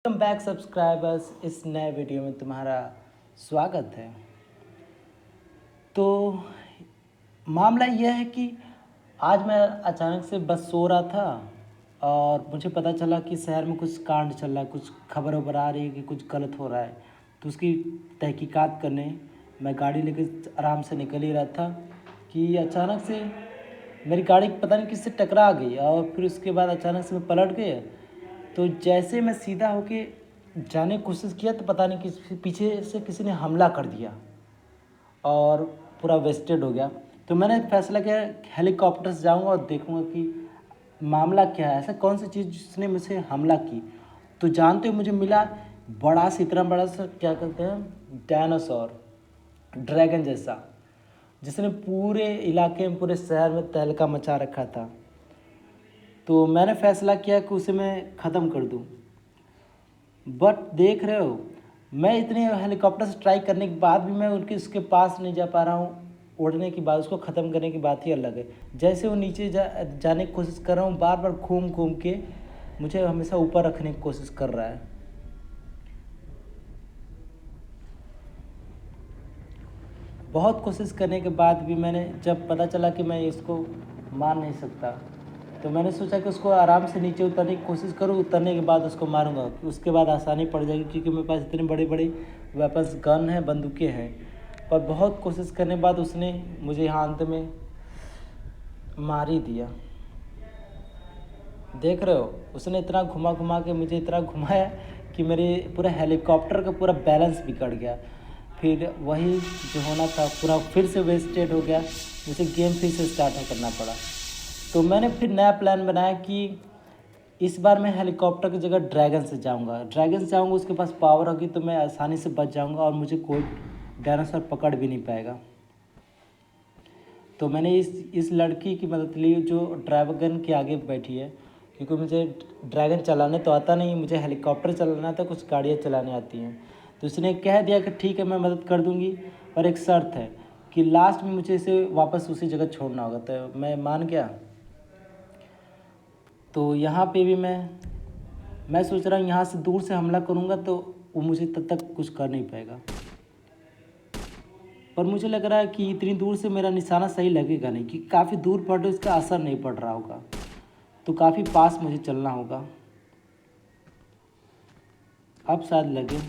Welcome back subscribers. इस नए video में तुम्हारा स्वागत है। तो मामला यह है कि आज मैं अचानक से बस सो रहा था और मुझे पता चला कि शहर में कुछ कांड चल रहा है, कुछ खबर वबर आ रही है कि कुछ गलत हो रहा है। तो उसकी तहकीकात करने मैं गाड़ी लेकर आराम से निकल ही रहा था कि अचानक से मेरी गाड़ी पता नहीं किससे टकरा गई और फिर उसके बाद अचानक से मैं पलट गया। तो जैसे मैं सीधा होके जाने की कोशिश किया तो पता नहीं किस पीछे से किसी ने हमला कर दिया और पूरा वेस्टेड हो गया। तो मैंने फैसला किया हेलीकॉप्टर से जाऊंगा और देखूंगा कि मामला क्या है, ऐसा कौन सी चीज़ जिसने मुझे हमला की। तो जानते हो मुझे मिला बड़ा सा, इतना बड़ा सा क्या कहते हैं, डायनासोर, ड्रैगन जैसा, जिसने पूरे इलाके में, पूरे शहर में तहलका मचा रखा था। तो मैंने फैसला किया कि उसे मैं ख़त्म कर दूं। बट देख रहे हो, मैं इतने हेलीकॉप्टर से ट्राई करने के बाद भी मैं उसके पास नहीं जा पा रहा हूँ। उड़ने की बात, उसको ख़त्म करने की बात ही अलग है। जैसे वो नीचे जाने की कोशिश कर रहा हूँ, बार बार घूम घूम के मुझे हमेशा ऊपर रखने की कोशिश कर रहा है। बहुत कोशिश करने के बाद भी मैंने जब पता चला कि मैं इसको मार नहीं सकता, तो मैंने सोचा कि उसको आराम से नीचे उतरने की कोशिश करूँ, उतरने के बाद उसको मारूंगा, उसके बाद आसानी पड़ जाएगी, क्योंकि मेरे पास इतने बड़े बड़े वेपन्स, गन हैं, बंदूकें हैं। पर बहुत कोशिश करने के बाद उसने मुझे यहाँ अंत में मार ही दिया। देख रहे हो, उसने इतना घुमा घुमा के मुझे इतना घुमाया कि मेरे पूरा हेलीकॉप्टर का पूरा बैलेंस बिगड़ गया। फिर वही जो होना था पूरा फिर से वेस्टेड हो गया, मुझे गेम फिर से स्टार्ट करना पड़ा। तो मैंने फिर नया प्लान बनाया कि इस बार मैं हेलीकॉप्टर की जगह ड्रैगन से जाऊंगा। ड्रैगन से जाऊंगा, उसके पास पावर होगी तो मैं आसानी से बच जाऊंगा और मुझे कोई डायनासोर पकड़ भी नहीं पाएगा। तो मैंने इस लड़की की मदद ली जो ड्रैगन के आगे बैठी है, क्योंकि मुझे ड्रैगन चलाने तो आता नहीं, मुझे हेलीकॉप्टर चलाना आता, कुछ गाड़ियाँ चलाने आती हैं। तो उसने कह दिया कि ठीक है मैं मदद कर दूंगी, पर एक शर्त है कि लास्ट में मुझे इसे वापस उसी जगह छोड़ना होगा। तो मैं मान गया। तो यहाँ पे भी मैं सोच रहा हूँ यहाँ से दूर से हमला करूँगा तो वो मुझे तब तक कुछ कर नहीं पाएगा। पर मुझे लग रहा है कि इतनी दूर से मेरा निशाना सही लगेगा नहीं, कि काफ़ी दूर पड़ रहा, इसका असर नहीं पड़ रहा होगा, तो काफ़ी पास मुझे चलना होगा। अब शायद लगे,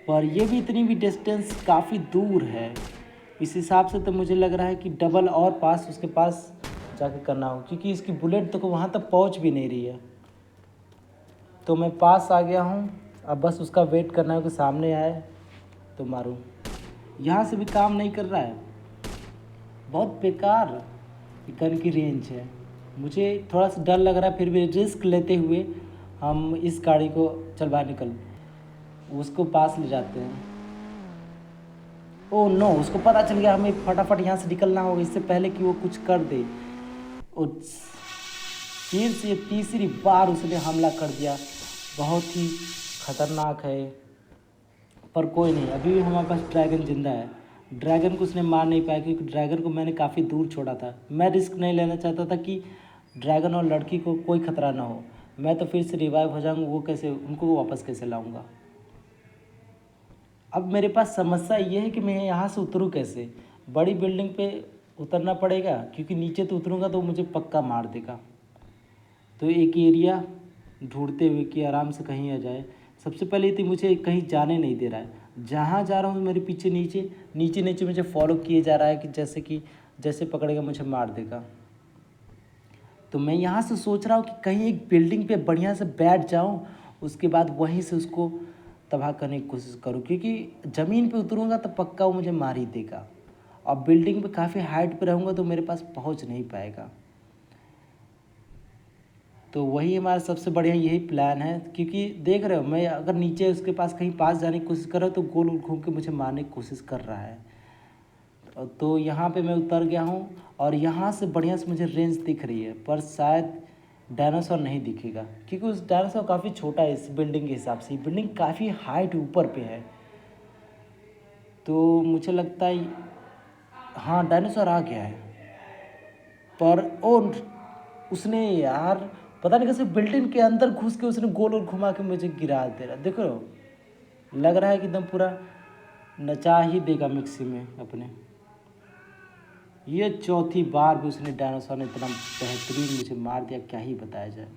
पर ये भी इतनी भी डिस्टेंस काफ़ी दूर है। इस हिसाब से तो मुझे लग रहा है कि डबल और पास उसके पास जाके करना हो, क्योंकि इसकी बुलेट तो वहाँ तक पहुँच भी नहीं रही है। तो मैं पास आ गया हूँ, अब बस उसका वेट करना है कि सामने आए तो मारूँ। यहाँ से भी काम नहीं कर रहा है, बहुत बेकार गन की रेंज है। मुझे थोड़ा सा डर लग रहा है, फिर भी रिस्क लेते हुए हम इस गाड़ी को चल बाहर निकल, उसको पास ले जाते हैं। ओह नो, उसको पता चल गया, हमें फटाफट यहाँ से निकलना होगा इससे पहले कि वो कुछ कर दे। फिर से तीसरी बार उसने हमला कर दिया। बहुत ही खतरनाक है, पर कोई नहीं, अभी भी हमारे पास ड्रैगन जिंदा है। ड्रैगन को उसने मार नहीं पाया, क्योंकि ड्रैगन को मैंने काफ़ी दूर छोड़ा था। मैं रिस्क नहीं लेना चाहता था कि ड्रैगन और लड़की को कोई खतरा ना हो। मैं तो फिर से रिवाइव हो जाऊँगा, वो कैसे, उनको वापस कैसे लाऊंगा। अब मेरे पास समस्या ये है कि मैं यहाँ से उतरूँ कैसे। बड़ी बिल्डिंग पे उतरना पड़ेगा, क्योंकि नीचे तो उतरूँगा तो मुझे पक्का मार देगा। तो एक एरिया ढूंढते हुए कि आराम से कहीं आ जाए। सबसे पहले तो मुझे कहीं जाने नहीं दे रहा है, जहाँ जा रहा हूँ मेरे पीछे नीचे नीचे नीचे मुझे फॉलो किए जा रहा है, कि जैसे पकड़ेगा मुझे मार देगा। तो मैं यहाँ से सोच रहा हूँ कि कहीं एक बिल्डिंग पे बढ़िया से बैठ जाऊँ, उसके बाद वहीं से उसको तबाह करने की कोशिश करूँ, क्योंकि ज़मीन पे उतरूँगा तो पक्का वो मुझे मार ही देगा। और बिल्डिंग पे काफ़ी हाइट पे रहूँगा तो मेरे पास पहुँच नहीं पाएगा। तो वही हमारा सबसे बढ़िया यही प्लान है, क्योंकि देख रहे हो, मैं अगर नीचे उसके पास कहीं पास जाने की कोशिश कर रहा हूँ तो गोल गोल घूम के मुझे मारने की कोशिश कर रहा है। तो यहाँ पे मैं उतर गया हूँ और यहाँ से बढ़िया से मुझे रेंज दिख रही है, पर शायद डायनासोर नहीं दिखेगा, क्योंकि उस डायनासोर काफ़ी छोटा है इस बिल्डिंग के हिसाब से। बिल्डिंग काफ़ी हाइट ऊपर पे है, तो मुझे लगता है हाँ डायनासोर आ गया है। पर ओ, उसने यार पता नहीं कैसे बिल्डिंग के अंदर घुस के उसने गोल और घुमा के मुझे गिरा दे रहा। देखो लग रहा है कि एकदम पूरा नचा ही देगा मिक्सी में अपने। ये चौथी बार भी उसने डायनासोर ने इतना बेहतरीन मुझे मार दिया, क्या ही बताया जाए।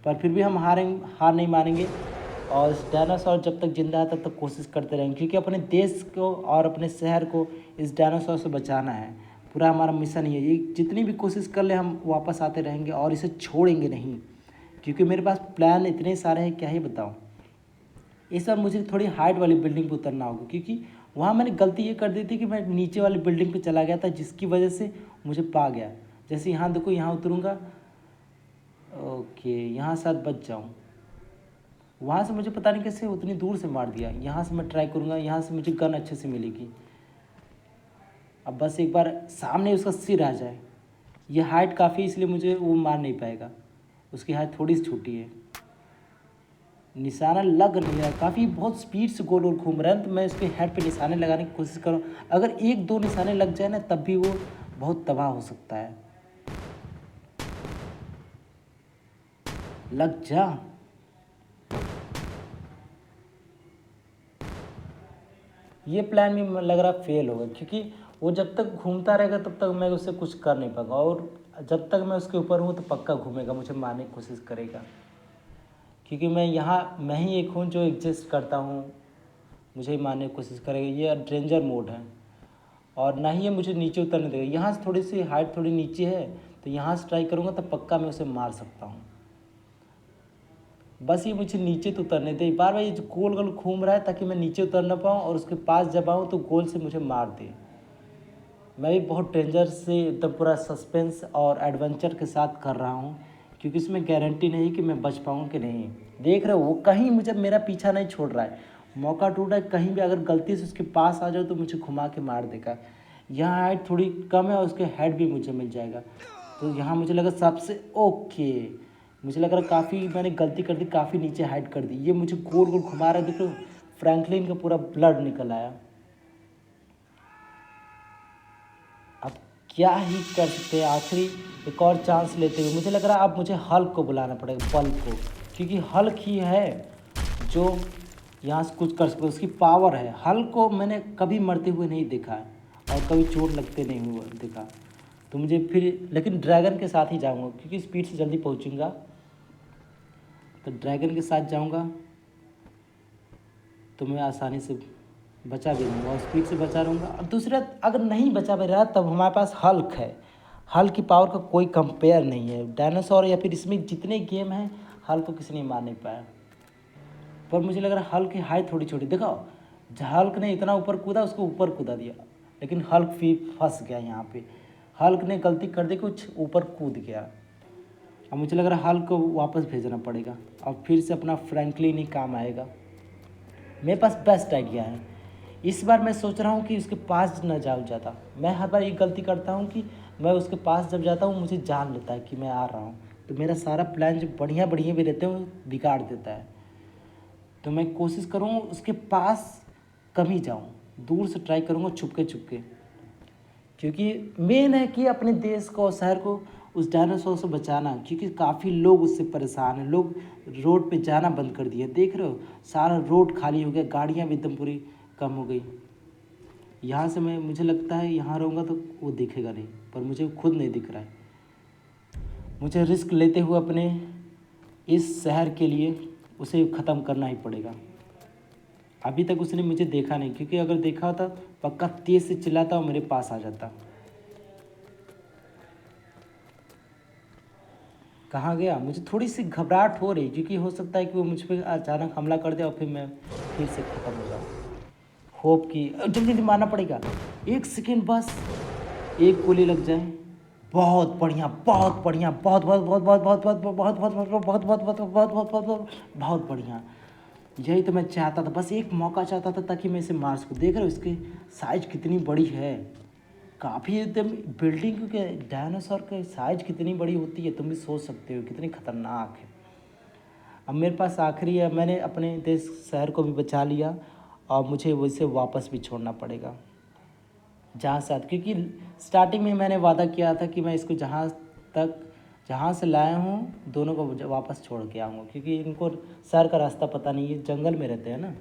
पर फिर भी हम हार नहीं मानेंगे और इस डायनासोर जब तक जिंदा है तब तक कोशिश करते रहेंगे, क्योंकि अपने देश को और अपने शहर को इस डायनासोर से बचाना है। पूरा हमारा मिशन ही है। ये जितनी भी कोशिश कर ले हम वापस आते रहेंगे और इसे छोड़ेंगे नहीं, क्योंकि मेरे पास प्लान इतने सारे हैं, क्या ही बताऊँ। इस बार मुझे थोड़ी हाइट वाली बिल्डिंग पर उतरना होगा, क्योंकि वहाँ मैंने गलती ये कर दी थी कि मैं नीचे वाली बिल्डिंग पे चला गया था, जिसकी वजह से मुझे पा गया। जैसे यहाँ देखो, यहाँ उतरूँगा, ओके यहाँ शायद बच जाऊँ। वहाँ से मुझे पता नहीं कैसे उतनी दूर से मार दिया। यहाँ से मैं ट्राई करूँगा, यहाँ से मुझे गन अच्छे से मिलेगी। अब बस एक बार सामने उसका सिर आ जाए। ये हाइट काफ़ी, इसलिए मुझे वो मार नहीं पाएगा, उसकी हाइट थोड़ी सी छोटी है। निशाना लग नहीं रहा, काफ़ी बहुत स्पीड से गोल गोल घूम रहा है। तो मैं इसके हेड पे निशाने लगाने की कोशिश करूँ। अगर एक दो निशाने लग जाए ना, तब भी वो बहुत तबाह हो सकता है। लग जा। ये प्लान भी लग रहा फेल होगा, क्योंकि वो जब तक घूमता रहेगा तब तक मैं उससे कुछ कर नहीं पाऊँगा, और जब तक मैं उसके ऊपर हूँ तो पक्का घूमेगा, मुझे मारने की कोशिश करेगा। क्योंकि मैं ही एक हूँ जो एग्जिस्ट करता हूँ, मुझे ही मारने की कोशिश करेगा। ये डेंजर मोड है और ना ही ये मुझे नीचे उतरने देगा। यहाँ से थोड़ी सी हाइट थोड़ी नीचे है, तो यहाँ से ट्राई करूँगा तो पक्का मैं उसे मार सकता हूँ। बस ये मुझे नीचे तो उतरने दे। बार बार ये जो गोल गोल घूम रहा है ताकि मैं नीचे उतर ना पाऊँ, और उसके पास जब आऊँ तो गोल से मुझे मार दे। मैं भी बहुत डेंजर से एकदम पूरा सस्पेंस और एडवेंचर के साथ कर रहा हूँ, क्योंकि इसमें गारंटी नहीं कि मैं बच पाऊँ कि नहीं। देख रहे हो वो कहीं मुझे मेरा पीछा नहीं छोड़ रहा है। मौका टूटा है, कहीं भी अगर गलती से उसके पास आ जाओ तो मुझे घुमा के मार देगा। यहाँ हाइट थोड़ी कम है और उसके हेड भी मुझे मिल जाएगा। तो यहाँ मुझे लगा सबसे ओके, मुझे लग रहा काफ़ी मैंने गलती कर दी, काफ़ी नीचे हाइड कर दी। ये मुझे गोल गोल घुमा रहा है। देखो फ्रैंकलिन का पूरा ब्लड निकल आया। अब क्या ही कर सकते हैं, आखिरी एक और चांस लेते हुए मुझे लग रहा है अब मुझे हल्क को बुलाना पड़ेगा, बल्क को, क्योंकि हल्क ही है जो यहाँ से कुछ कर सकते, उसकी पावर है। हल्क को मैंने कभी मरते हुए नहीं देखा है और कभी चोट लगते नहीं हुआ देखा। तो मुझे फिर लेकिन ड्रैगन के साथ ही जाऊँगा, क्योंकि स्पीड से जल्दी पहुँचूँगा, तो ड्रैगन के साथ जाऊँगा तो मैं आसानी से बचा भी रहूँगा और स्पीड से बचा रहूँगा। और दूसरा, अगर नहीं बचा भी रहा तब हमारे पास हल्क है। हल्क की पावर का कोई कंपेयर नहीं है। डायनासोर या फिर इसमें जितने गेम हैं, हल्क को किसी ने मार नहीं पाया। पर मुझे लग रहा है हल्क की हाइट थोड़ी छोटी। देखो हल्क ने इतना ऊपर कूदा, उसको ऊपर कूदा दिया, लेकिन हल्क फिर फंस गया यहाँ पे। हल्क ने गलती कर दी, कुछ ऊपर कूद गया। अब मुझे लग रहा है हल्क को वापस भेजना पड़ेगा और फिर से अपना फ्रैंकलिन ही काम आएगा। मेरे पास बेस्ट आइडिया है। इस बार मैं सोच रहा हूँ कि उसके पास न जाऊँ ज़्यादा। मैं हर बार ये गलती करता हूँ कि मैं उसके पास जब जाता हूँ मुझे जान लेता है कि मैं आ रहा हूँ, तो मेरा सारा प्लान जो बढ़िया बढ़िया भी रहते हैं वो बिगाड़ देता है। तो मैं कोशिश करूँ उसके पास कम ही जाऊँ, दूर से ट्राई करूँगा छुपके छुपके, क्योंकि मेन है कि अपने देश को और शहर को उस डायनासोर से बचाना, क्योंकि काफ़ी लोग उससे परेशान हैं। लोग रोड पे जाना बंद कर दिए, देख रहे हो सारा रोड खाली हो गया, गाड़ियाँ भी एकदम पूरी कम हो गई। यहाँ से मुझे लगता है यहाँ रहूँगा तो वो दिखेगा नहीं, पर मुझे खुद नहीं दिख रहा है। मुझे रिस्क लेते हुए अपने इस शहर के लिए उसे ख़त्म करना ही पड़ेगा। अभी तक उसने मुझे देखा नहीं, क्योंकि अगर देखा होता पक्का तेज़ से चिल्लाता और मेरे पास आ जाता। कहाँ गया? मुझे थोड़ी सी घबराहट हो रही, क्योंकि हो सकता है कि वो मुझ पर अचानक हमला कर दे और फिर मैं फिर से ख़त्म हो जाऊँ। होप की जल्दी जल्दी मारना पड़ेगा, 1 सेकेंड बस, एक गोली लग जाए। बहुत बढ़िया, बहुत बढ़िया, बहुत बहुत बहुत बहुत बहुत बहुत बहुत बहुत बहुत बहुत बहुत बहुत बहुत बहुत बहुत बहुत बहुत बढ़िया। यही तो मैं चाहता था, बस एक मौका चाहता था ताकि मैं इसे मार सकूँ। देख रहे हो इसकी साइज कितनी बड़ी है, काफ़ी एकदम बिल्डिंग के डायनासोर की साइज कितनी बड़ी होती है, तुम भी सोच सकते हो कितनी खतरनाक है। अब मेरे पास आखिरी है, मैंने अपने देश शहर को भी बचा लिया और मुझे वैसे वापस भी छोड़ना पड़ेगा जहाँ साथ, क्योंकि स्टार्टिंग में मैंने वादा किया था कि मैं इसको जहाँ तक जहाँ से लाया हूँ दोनों को वापस छोड़ के आऊँगा, क्योंकि इनको शहर का रास्ता पता नहीं है, जंगल में रहते हैं ना,